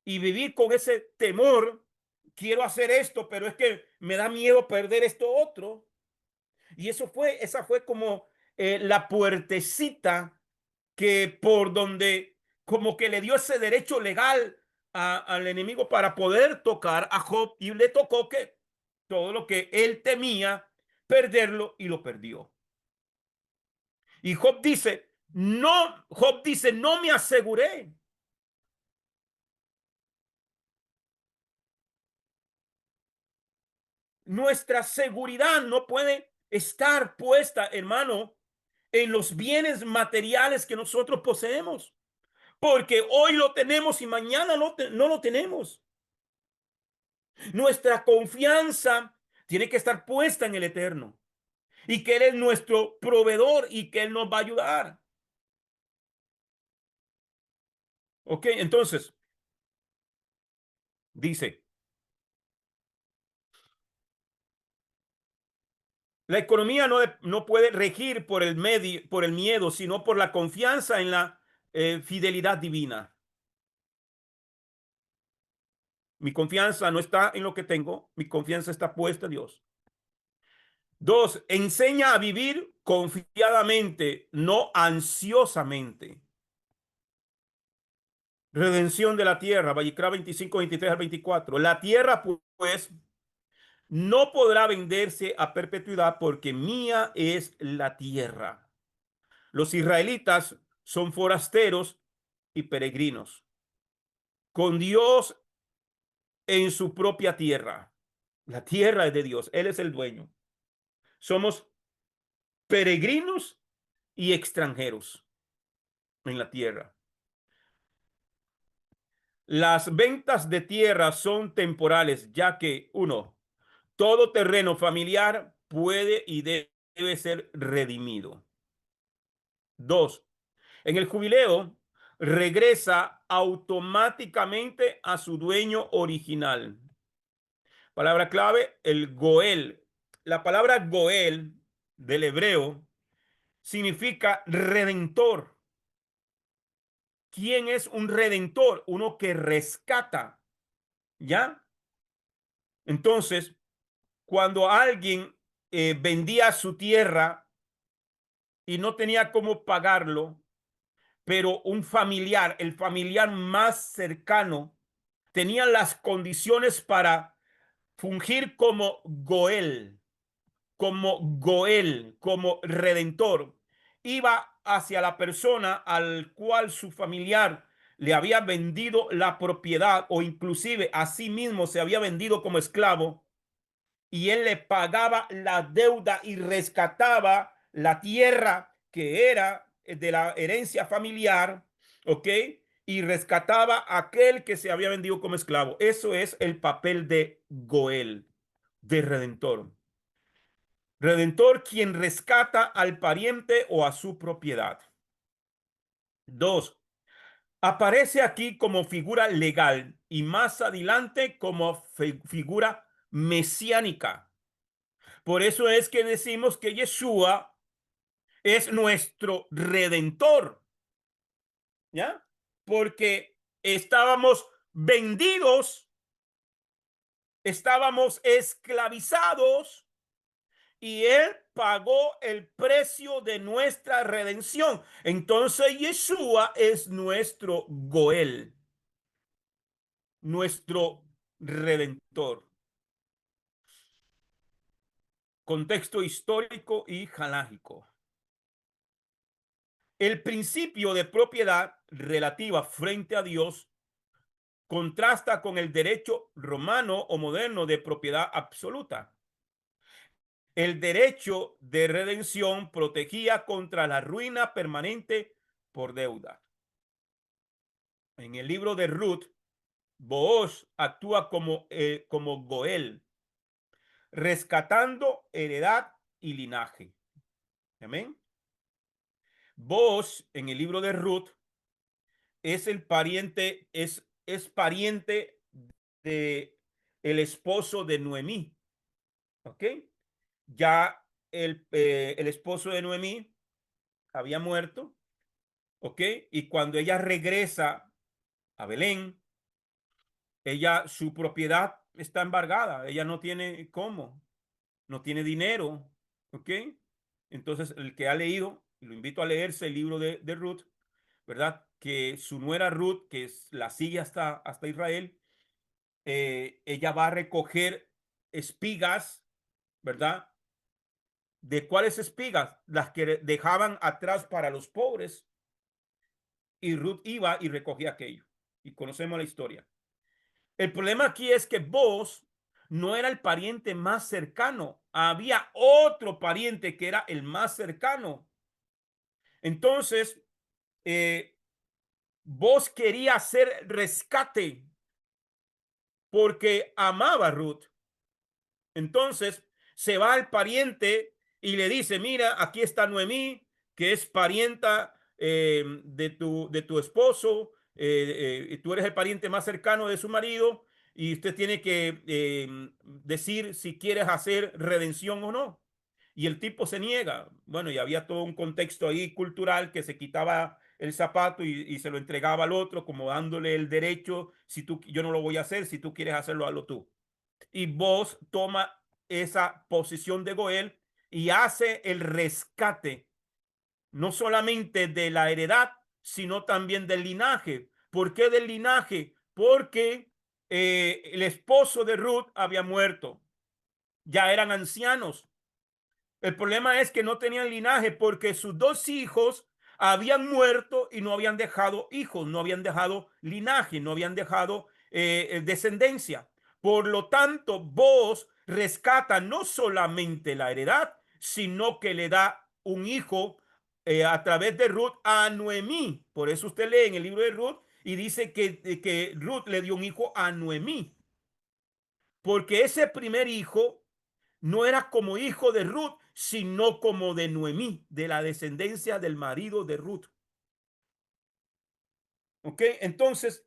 y vivir con ese temor, quiero hacer esto, pero es que me da miedo perder esto otro. Y esa fue como la puertecita que por donde como que le dio ese derecho legal al enemigo para poder tocar a Job, y le tocó que todo lo que él temía perderlo, y lo perdió. Y Job dice, no me aseguré. Nuestra seguridad no puede estar puesta, hermano, en los bienes materiales que nosotros poseemos, porque hoy lo tenemos y mañana no lo tenemos. Nuestra confianza tiene que estar puesta en el Eterno, y que Él es nuestro proveedor y que Él nos va a ayudar. Ok, entonces dice, la economía no puede regir por el miedo, sino por la confianza en la fidelidad divina. Mi confianza no está en lo que tengo, mi confianza está puesta en Dios. Dos, enseña a vivir confiadamente, no ansiosamente. Redención de la tierra, Vallecra 25, 23 al 24. La tierra, pues, no podrá venderse a perpetuidad, porque mía es la tierra. Los israelitas son forasteros y peregrinos, con Dios en su propia tierra. La tierra es de Dios, Él es el dueño. Somos peregrinos y extranjeros en la tierra. Las ventas de tierra son temporales, ya que, uno, todo terreno familiar puede y debe ser redimido. Dos, en el jubileo regresa automáticamente a su dueño original. Palabra clave, el Goel. La palabra Goel del hebreo significa redentor. ¿Quién es un redentor? Uno que rescata, ¿ya? Entonces, cuando alguien vendía su tierra y no tenía cómo pagarlo, pero un familiar, el familiar más cercano, tenía las condiciones para fungir como redentor, iba hacia la persona al cual su familiar le había vendido la propiedad o inclusive a sí mismo se había vendido como esclavo, y él le pagaba la deuda y rescataba la tierra que era de la herencia familiar, ¿ok? Y rescataba a aquel que se había vendido como esclavo. Eso es el papel de Goel, de redentor. Redentor, quien rescata al pariente o a su propiedad. Dos, aparece aquí como figura legal y más adelante como figura mesiánica. Por eso es que decimos que Yeshua es nuestro redentor, ¿ya? Porque estábamos vendidos, estábamos esclavizados y él pagó el precio de nuestra redención. Entonces Yeshua es nuestro Goel, nuestro redentor. Contexto histórico y halágico. El principio de propiedad relativa frente a Dios contrasta con el derecho romano o moderno de propiedad absoluta. El derecho de redención protegía contra la ruina permanente por deuda. En el libro de Ruth, Booz actúa como Goel, rescatando heredad y linaje. Amén. Booz, en el libro de Ruth, es el pariente, es pariente de el esposo de Noemí. ¿Ok? Ya el esposo de Noemí había muerto. ¿Ok? Y cuando ella regresa a Belén, su propiedad está embargada. Ella no tiene cómo, no tiene dinero. ¿Ok? Entonces, el que ha leído, lo invito a leerse el libro de Ruth, ¿verdad? Que su nuera Ruth, que la sigue hasta Israel, ella va a recoger espigas, ¿verdad? ¿De cuáles espigas? Las que dejaban atrás para los pobres. Y Ruth iba y recogía aquello. Y conocemos la historia. El problema aquí es que Boaz no era el pariente más cercano. Había otro pariente que era el más cercano. Entonces, eh, Boaz quería hacer rescate porque amaba a Ruth. Entonces se va al pariente y le dice, mira, aquí está Noemí, que es parienta de tu esposo, tú eres el pariente más cercano de su marido y usted tiene que decir si quieres hacer redención o no. Y el tipo se niega. Bueno, y había todo un contexto ahí cultural que se quitaba el zapato y se lo entregaba al otro, como dándole el derecho, si tú, yo no lo voy a hacer, si tú quieres hacerlo, hazlo tú. Y vos toma esa posición de Goel y hace el rescate, no solamente de la heredad, sino también del linaje. ¿Por qué del linaje? Porque el esposo de Ruth había muerto, ya eran ancianos. El problema es que no tenían linaje porque sus dos hijos habían muerto y no habían dejado hijos, no habían dejado linaje, no habían dejado descendencia. Por lo tanto, vos rescata no solamente la heredad, sino que le da un hijo a través de Ruth a Noemí. Por eso usted lee en el libro de Ruth y dice que Ruth le dio un hijo a Noemí, porque ese primer hijo no era como hijo de Ruth, sino como de Noemí, de la descendencia del marido de Ruth. ¿Ok? Entonces,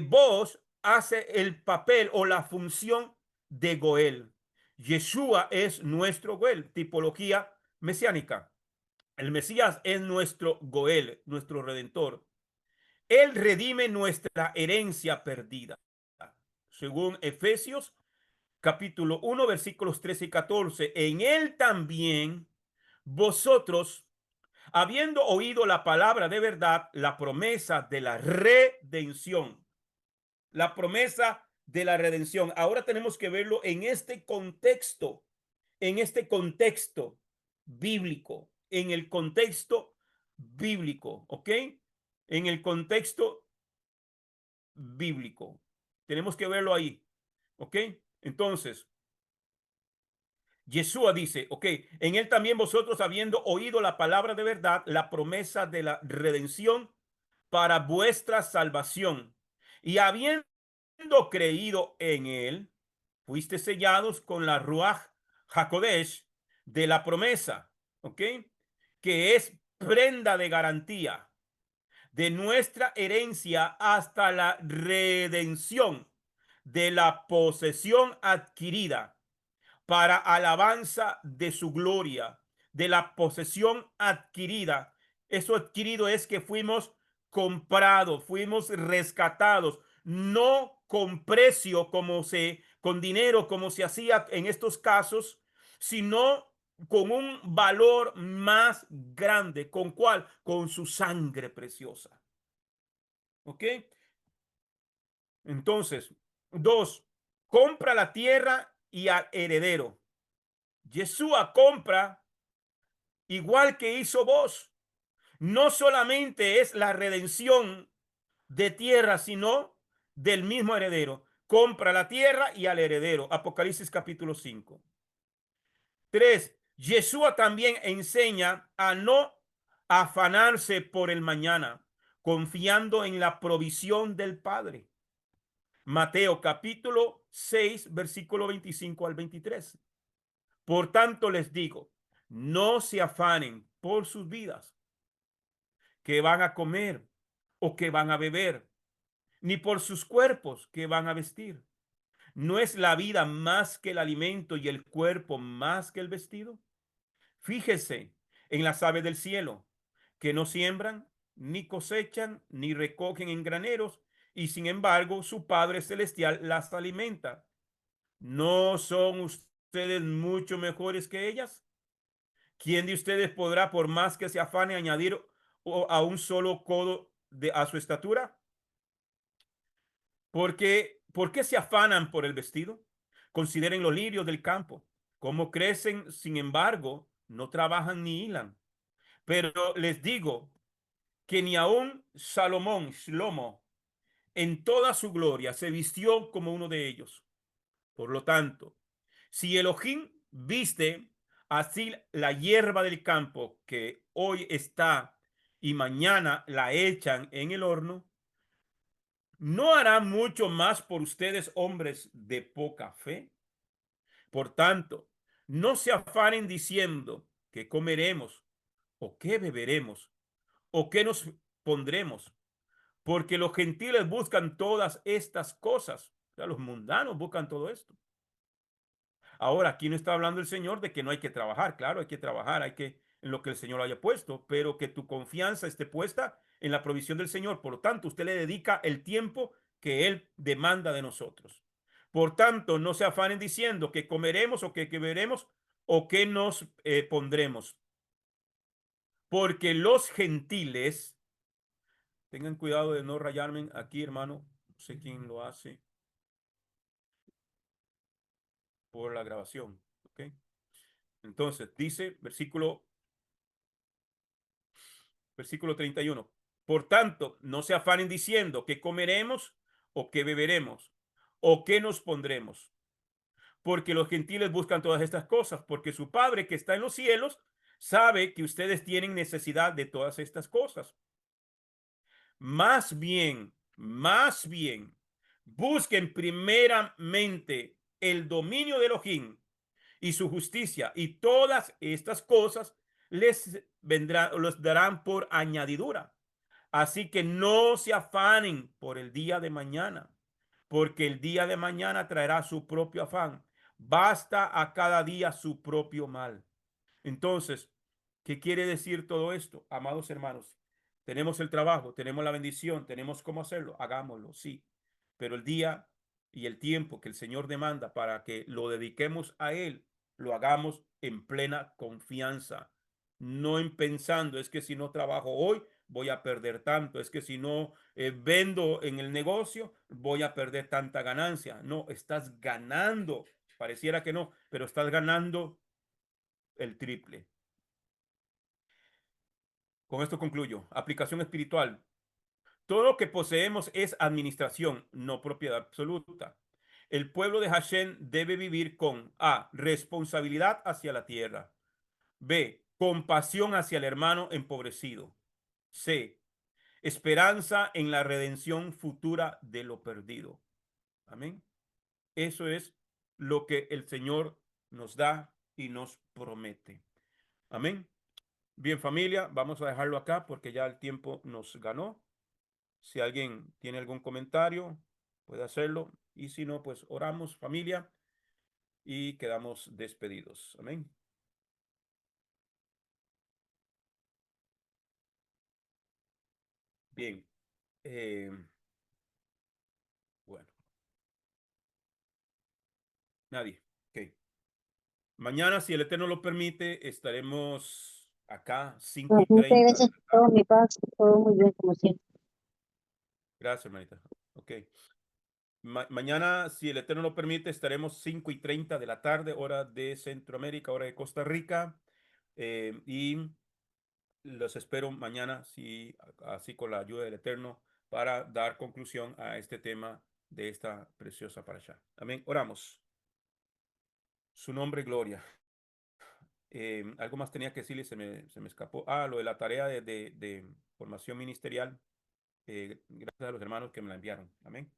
vos hace el papel o la función de Goel. Yeshua es nuestro Goel, tipología mesiánica. El Mesías es nuestro Goel, nuestro redentor. Él redime nuestra herencia perdida. Según Efesios capítulo 1, versículos 13 y 14. En él también vosotros, habiendo oído la palabra de verdad, la promesa de la redención. La promesa de la redención. Ahora tenemos que verlo en este contexto bíblico, en el contexto bíblico, ¿ok? En el contexto bíblico. Tenemos que verlo ahí, ¿ok? Entonces, Yeshua dice, ok, en él también vosotros habiendo oído la palabra de verdad, la promesa de la redención para vuestra salvación y habiendo creído en él, fuiste sellados con la Ruach HaKodesh de la promesa, ok, que es prenda de garantía de nuestra herencia hasta la redención de la posesión adquirida para alabanza de su gloria, de la posesión adquirida. Eso adquirido es que fuimos comprados, fuimos rescatados, no con precio con dinero como se hacía en estos casos, sino con un valor más grande. ¿Con cuál? Con su sangre preciosa. ¿Ok? Entonces, dos, compra la tierra y al heredero. Yeshua compra igual que hizo vos. No solamente es la redención de tierra, sino del mismo heredero. Compra la tierra y al heredero. Apocalipsis capítulo 5. 3. Yeshua también enseña a no afanarse por el mañana, confiando en la provisión del Padre. Mateo capítulo 6, versículo 25 al 23. Por tanto les digo, no se afanen por sus vidas, que van a comer o que van a beber, ni por sus cuerpos que van a vestir. ¿No es la vida más que el alimento y el cuerpo más que el vestido? Fíjese en las aves del cielo, que no siembran, ni cosechan, ni recogen en graneros, y sin embargo su Padre Celestial las alimenta. ¿No son ustedes mucho mejores que ellas? ¿Quién de ustedes podrá, por más que se afane, añadir a un solo codo a su estatura? ¿Por qué se afanan por el vestido? Consideren los lirios del campo, cómo crecen, sin embargo, no trabajan ni hilan. Pero les digo que ni aun Salomón, Shlomo, en toda su gloria, se vistió como uno de ellos. Por lo tanto, si Elohim viste así la hierba del campo que hoy está y mañana la echan en el horno, ¿no hará mucho más por ustedes, hombres de poca fe? Por tanto, no se afanen diciendo que comeremos o que beberemos o que nos pondremos, porque los gentiles buscan todas estas cosas. O sea, los mundanos buscan todo esto. Ahora, aquí no está hablando el Señor de que no hay que trabajar. Claro, hay que trabajar, hay que en lo que el Señor haya puesto, pero que tu confianza esté puesta en la provisión del Señor. Por lo tanto, usted le dedica el tiempo que Él demanda de nosotros. Por tanto, no se afanen diciendo que comeremos o que veremos o que nos pondremos. Porque los gentiles, tengan cuidado de no rayarme aquí, hermano. No sé quién lo hace por la grabación. ¿Ok? Entonces, dice, versículo 31. Por tanto, no se afanen diciendo que comeremos o que beberemos o que nos pondremos, porque los gentiles buscan todas estas cosas, porque su Padre que está en los cielos sabe que ustedes tienen necesidad de todas estas cosas. Más bien, busquen primeramente el dominio de Elohim y su justicia, y todas estas cosas les vendrán, los darán por añadidura. Así que no se afanen por el día de mañana, porque el día de mañana traerá su propio afán. Basta a cada día su propio mal. Entonces, ¿qué quiere decir todo esto? Amados hermanos, tenemos el trabajo, tenemos la bendición, tenemos cómo hacerlo, hagámoslo, sí. Pero el día y el tiempo que el Señor demanda para que lo dediquemos a Él, lo hagamos en plena confianza, no en pensando, es que si no trabajo hoy, voy a perder tanto, es que si no vendo en el negocio, voy a perder tanta ganancia. No, estás ganando, pareciera que no, pero estás ganando el triple. Con esto concluyo. Aplicación espiritual. Todo lo que poseemos es administración, no propiedad absoluta. El pueblo de Hashem debe vivir con A, responsabilidad hacia la tierra. B, compasión hacia el hermano empobrecido. C, esperanza en la redención futura de lo perdido. Amén. Eso es lo que el Señor nos da y nos promete. Amén. Bien, familia, vamos a dejarlo acá porque ya el tiempo nos ganó. Si alguien tiene algún comentario, puede hacerlo. Y si no, pues oramos, familia, y quedamos despedidos. Amén. Bien. eh, bueno, nadie. Ok. Mañana, si el Eterno lo permite, estaremos acá cinco y Muchas treinta de gracias la por todo, tarde. mi paz, todo muy bien como siempre. Gracias, hermanita. Ok. Mañana, si el Eterno lo permite, estaremos 5:30 de la tarde, hora de Centroamérica, hora de Costa Rica. Y los espero mañana, si, así con la ayuda del Eterno, para dar conclusión a este tema de esta preciosa parasha. Amén. Oramos. Su nombre, gloria. Algo más tenía que decirle, se me escapó. Ah, lo de la tarea de formación ministerial. Gracias a los hermanos que me la enviaron. Amén.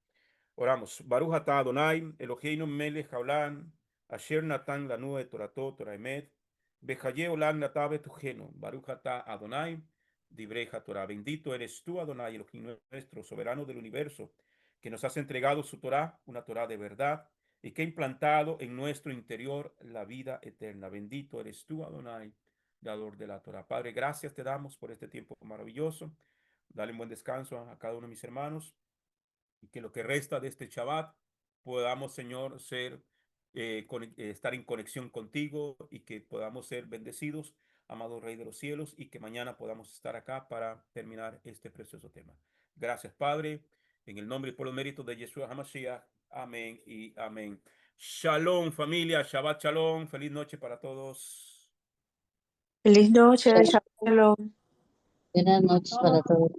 Oramos. Baruch atah Adonai, Eloheinu melech haolam, asher natan lanu et torato, Torah emet, behaye olam natav betujenu. Baruch atah Adonai, divrei Torah. Bendito eres tú, Adonai, Elohim nuestro, soberano del universo, que nos has entregado su Torah, una Torah de verdad, y que ha implantado en nuestro interior la vida eterna. Bendito eres tú, Adonai, dador de la Torah. Padre, gracias te damos por este tiempo maravilloso. Dale un buen descanso a cada uno de mis hermanos y que lo que resta de este Shabbat podamos, Señor, estar en conexión contigo y que podamos ser bendecidos, amado Rey de los cielos, y que mañana podamos estar acá para terminar este precioso tema. Gracias, Padre, en el nombre y por los méritos de Yeshua HaMashiach. Amén y amén. Shalom, familia, Shabbat Shalom, feliz noche para todos. Feliz noche, Shalom. shalom. Buenas noches para todos.